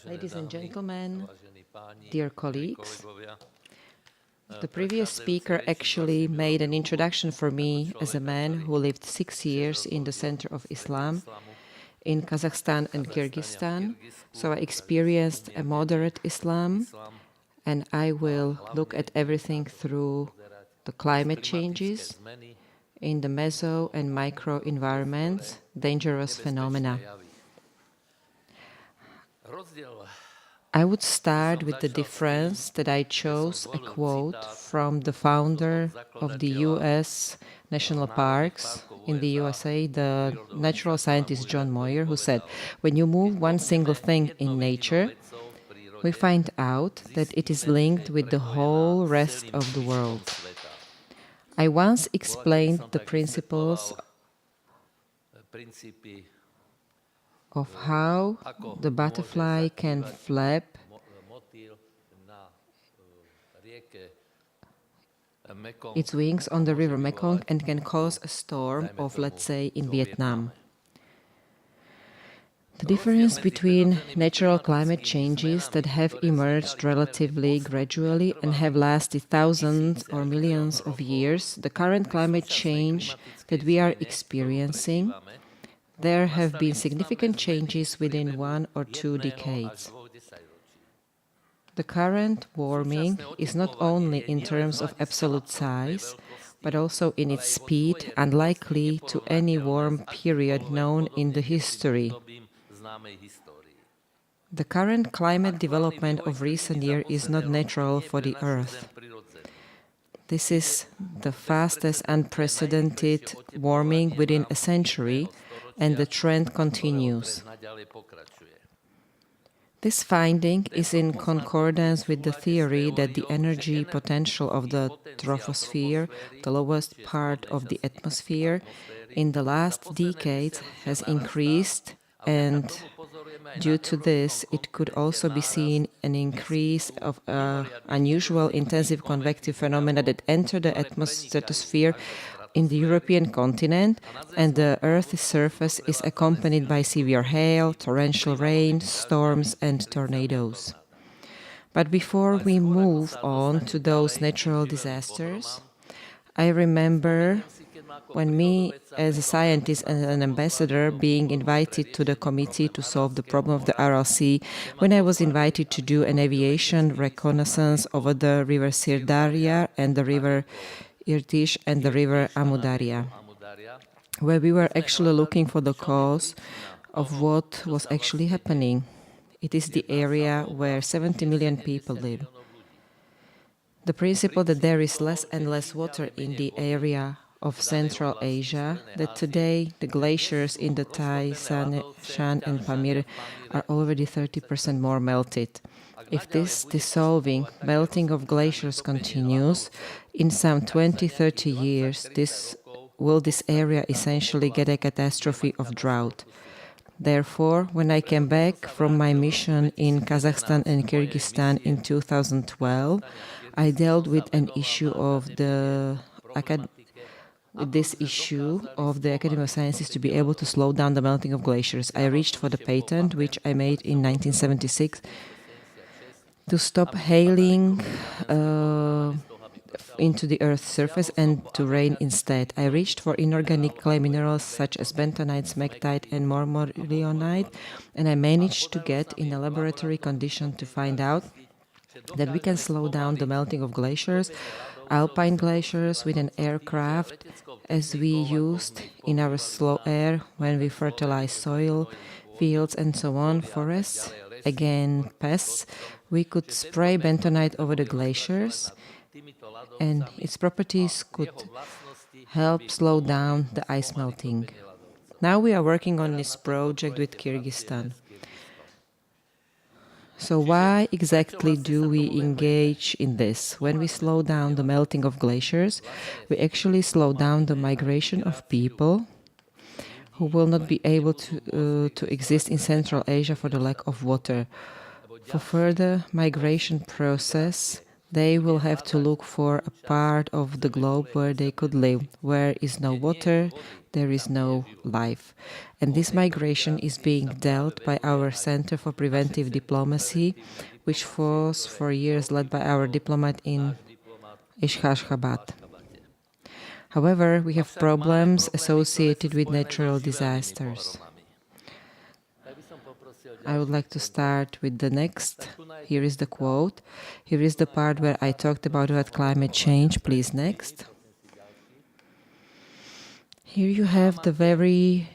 Ladies and gentlemen, dear colleagues, the previous speaker actually made an introduction for me as a man who lived 6 years in the center of Islam in Kazakhstan and Kyrgyzstan. So I experienced a moderate Islam, and I will look at everything through the climate changes in the meso and micro environments, dangerous phenomena. I would start with the difference that I chose a quote from the founder of the U.S. National Parks in the USA, the natural scientist John Muir, who said, "When you move one single thing in nature, we find out that it is linked with the whole rest of the world." I once explained the principles of how the butterfly can flap its wings on the river Mekong and can cause a storm of, let's say, in Vietnam. The difference between natural climate changes that have emerged relatively gradually and have lasted thousands or millions of years, the current climate change that we are experiencing, there have been significant changes within 1 or 2 decades. The current warming is not only in terms of absolute size, but also in its speed unlikely to any warm period known in the history. The current climate development of recent years is not natural for the Earth. This is the fastest unprecedented warming within a century, and the trend continues. This finding is in concordance with the theory that the energy potential of the troposphere, the lowest part of the atmosphere, in the last decades has increased, and due to this, it could also be seen an increase of unusual intensive convective phenomena that enter the stratosphere in the European continent, and the Earth's surface is accompanied by severe hail, torrential rain, storms, and tornadoes. But before we move on to those natural disasters, I remember when me, as a scientist and an ambassador, being invited to the committee to solve the problem of the Aral Sea, when I was invited to do an aviation reconnaissance over the river Sirdarya and the river Irtish and the river Amudarya, where we were actually looking for the cause of what was actually happening. It is the area where 70 million people live. The principle that there is less and less water in the area of Central Asia, that today the glaciers in the Tai, Shan and Pamir are already 30% more melted. If this dissolving, melting of glaciers continues, in some 20-30 years, this area essentially get a catastrophe of drought. Therefore, when I came back from my mission in Kazakhstan and Kyrgyzstan in 2012, I dealt with an issue of this issue of the Academy of Sciences to be able to slow down the melting of glaciers. I reached for the patent, which I made in 1976, to stop hailing into the Earth's surface and to rain instead. I reached for inorganic clay minerals such as bentonite, smectite, and mormorionite, and I managed to get in a laboratory condition to find out that we can slow down the melting of glaciers, alpine glaciers, with an aircraft, as we used in our slow air when we fertilize soil, fields, and so on, forests, again pests. We could spray bentonite over the glaciers, and its properties could help slow down the ice melting. Now we are working on this project with Kyrgyzstan. So why exactly do we engage in this? When we slow down the melting of glaciers, we actually slow down the migration of people who will not be able to exist in Central Asia for the lack of water. For further migration process, They will have to look for a part of the globe where they could live. Where is no water, there is no life. And this migration is being dealt by our Center for Preventive Diplomacy, which was for years led by our diplomat in Ashgabat. However, we have problems associated with natural disasters. I would like to start with the next. Here is the quote. Here is the part where I talked about climate change. Please, next. Here you have the very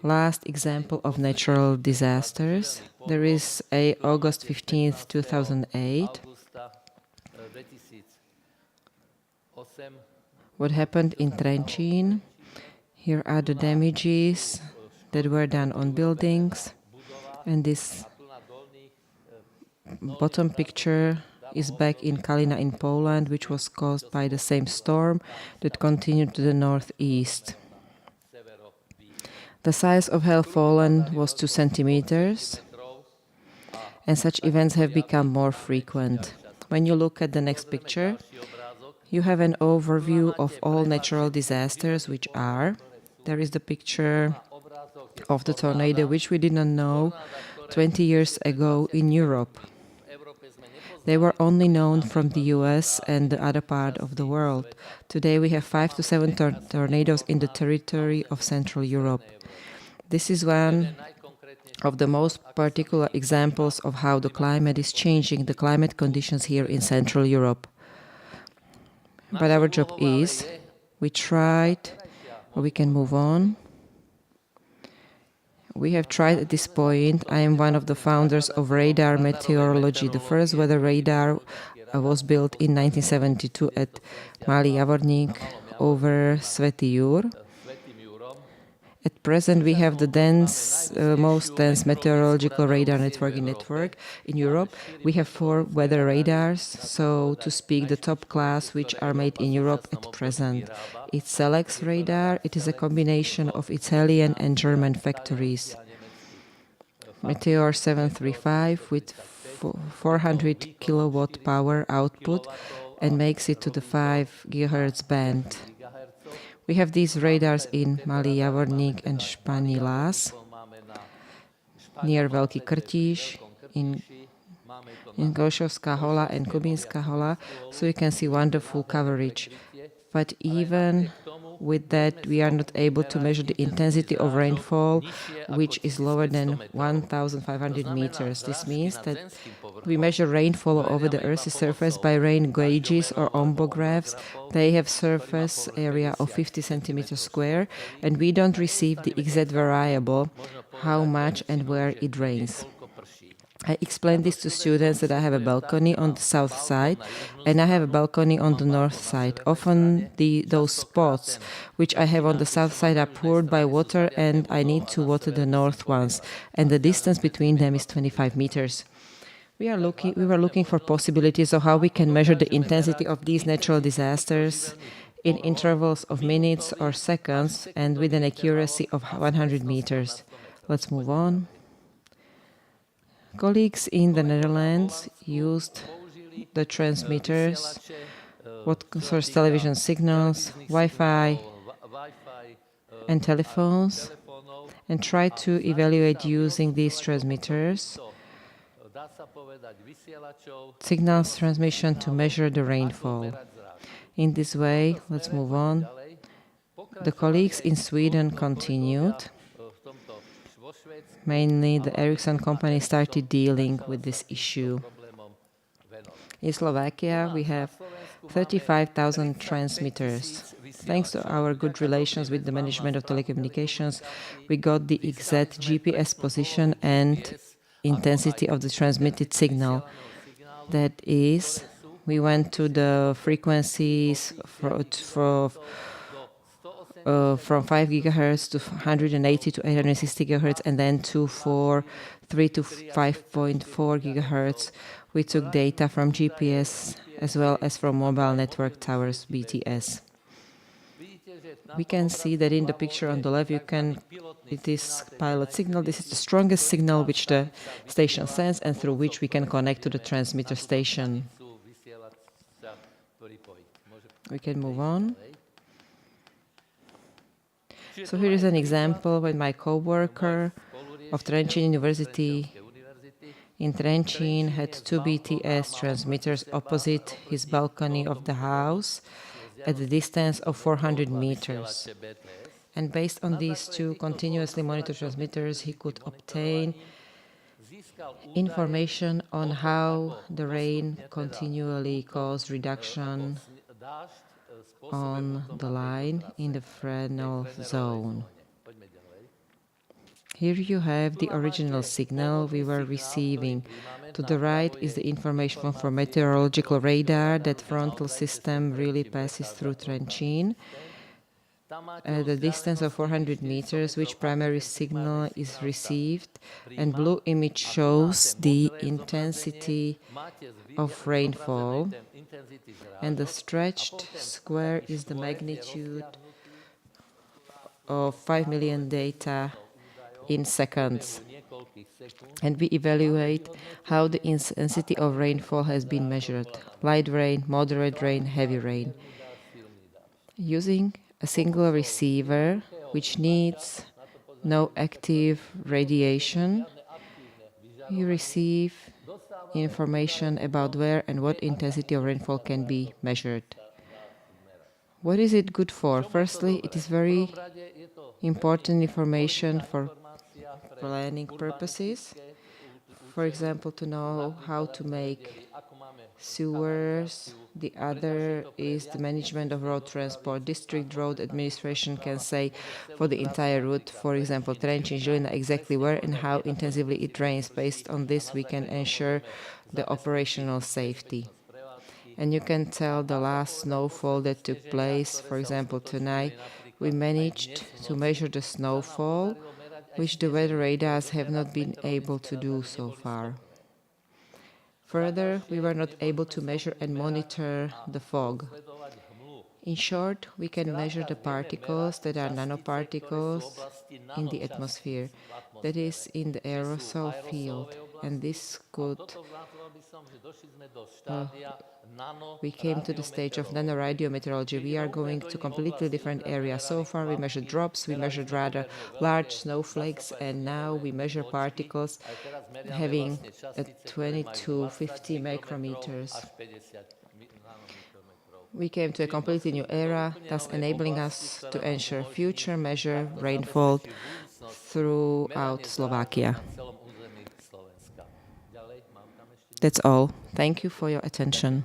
last example of natural disasters. There is a August 15th, 2008. What happened in Trenčín. Here are the damages that were done on buildings. And this bottom picture is back in Kalina in Poland, which was caused by the same storm that continued to the northeast. The size of hail fallen was 2 centimeters, and such events have become more frequent. When you look at the next picture, you have an overview of all natural disasters which are. There is the picture of the tornado, which we did not know 20 years ago in Europe. They were only known from the US and the other part of the world. Today we have 5 to 7 tornadoes in the territory of Central Europe. This is one of the most particular examples of how the climate is changing the climate conditions here in Central Europe. But our job is, we tried, we can move on. We have tried at this point. I am one of the founders of radar meteorology. The first weather radar was built in 1972 at Malý Javorník over Svätý Jur. At present, we have the most dense meteorological radar network in Europe. We have 4 weather radars, so to speak, the top class, which are made in Europe at present. It's Selex radar. It is a combination of Italian and German factories. Meteor 735 with 400 kilowatt power output and makes it to the 5 gigahertz band. We have these radars in Malý Javorník and Španělás, near Veľký Krtíš, in Gošovská Hola and Kubínská Hola, so you can see wonderful coverage. But even with that, we are not able to measure the intensity of rainfall, which is lower than 1,500 meters. This means that we measure rainfall over the Earth's surface by rain gauges or ombographs. They have surface area of 50 centimeters square, and we don't receive the exact variable, how much and where it rains. I explained this to students that I have a balcony on the south side and I have a balcony on the north side. Often those spots which I have on the south side are poured by water and I need to water the north ones, and the distance between them is 25 meters. We were looking for possibilities of how we can measure the intensity of these natural disasters in intervals of minutes or seconds and with an accuracy of 100 meters. Let's move on. Colleagues in the Netherlands used the transmitters, what concerns television signals, Wi-Fi, and telephones, and tried to evaluate using these transmitters signals transmission to measure the rainfall. In this way, let's move on. The colleagues in Sweden continued. Mainly the Ericsson company started dealing with this issue. In Slovakia, we have 35,000 transmitters. Thanks to our good relations with the management of telecommunications, we got the exact GPS position and intensity of the transmitted signal. That is, we went to the frequencies from 5 gigahertz to 180 to 860 gigahertz, and then 3 to 5.4 gigahertz. We took data from GPS as well as from mobile network towers, BTS. We can see that in the picture on the left, it is pilot signal. This is the strongest signal which the station sends and through which we can connect to the transmitter station. We can move on. So here is an example when my co-worker of Trenčín University in Trenčín had 2 BTS transmitters opposite his balcony of the house at a distance of 400 meters. And based on these two continuously monitored transmitters, he could obtain information on how the rain continually caused reduction on the line in the Fresnel zone. Here you have the original signal we were receiving. To the right is the information from meteorological radar that frontal system really passes through Trenčín at a distance of 400 meters, which primary signal is received, and blue image shows the intensity of rainfall, and the stretched square is the magnitude of 5 million data in seconds. And we evaluate how the intensity of rainfall has been measured: light rain, moderate rain, heavy rain. Using a single receiver, which needs no active radiation, you receive information about where and what intensity of rainfall can be measured. What is it good for? Firstly, it is very important information for planning purposes. For example, to know how to make sewers. The other is the management of road transport. District road administration can say for the entire route, for example, Trenčín, Žilina, exactly where and how intensively it rains. Based on this, we can ensure the operational safety. And you can tell the last snowfall that took place. For example, tonight we managed to measure the snowfall, which the weather radars have not been able to do so far. Further, we were not able to measure and monitor the fog. In short, we can measure the particles that are nanoparticles in the atmosphere, that is, in the aerosol field. And this could we came to the stage of nanoradiometeorology. We are going to completely different area. So far we measured drops, we measured rather large snowflakes, and now we measure particles having 20 to 50 micrometers. We came to a completely new era, thus enabling us to ensure future measure rainfall throughout Slovakia. That's all. Thank you for your attention.